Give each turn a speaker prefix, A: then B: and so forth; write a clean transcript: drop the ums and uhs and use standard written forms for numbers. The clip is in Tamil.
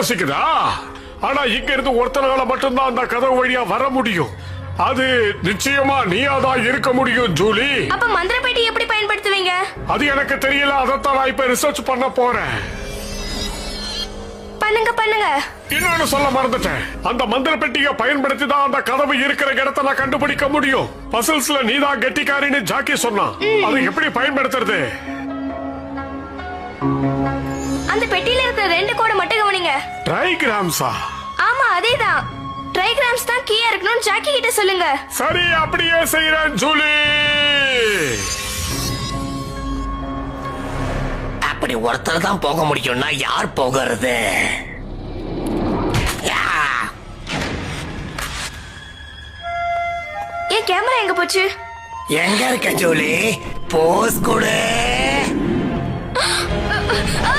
A: பசிக்குதா? ஆனா இங்க இருந்து ஒருத்தனால மட்டும்தான் அந்த கதவு வழியா வர முடியும். அது நிச்சயமா நீயாதான் இருக்க முடியும் ஜூலி.
B: அப்ப மந்திர பெட்டி எப்படி பயன்படுத்துவீங்க?
A: அது எனக்கு தெரியல, அதைத்தான் நான் இப்ப ரிசர்ச் பண்ண போறேன்.
B: பண்ணுங்க பண்ணுங்க.
A: இன்னொன்னு சொல்ல மறந்துட்டேன். அந்த மந்திர பெட்டியை பயன்படுத்தி தான் அந்த கதவு இருக்கிற இடத்தை நான் கண்டுபிடிக்க முடியும். பசில்ஸ்ல நீதான் கெட்டிக்காரின்னு ஜாக்கி சொன்னான். அதை எப்படி பயன்படுத்துறது?
B: அந்த பெட்டியில இருக்கிற 2 கோடை மட்டும் கவனிங்க.
A: ட்ரைகிராம்ஸா?
B: ஆமா அதேதான். ட்ரைகிராம்ஸ் தான் கீயா இருக்கணும்னு ஜாக்கி கிட்ட சொல்லுங்க.
A: சரி, அப்படியே செய்யறேன் ஜூலி.
C: அப்படி ஒருத்தர் தான் போக முடியும்னா யார் போகிறது?
B: ஏன் கேமரா எங்க போச்சு?
C: எங்க இருக்க ஜூலி? போஸ் கொடு.
B: ஆ!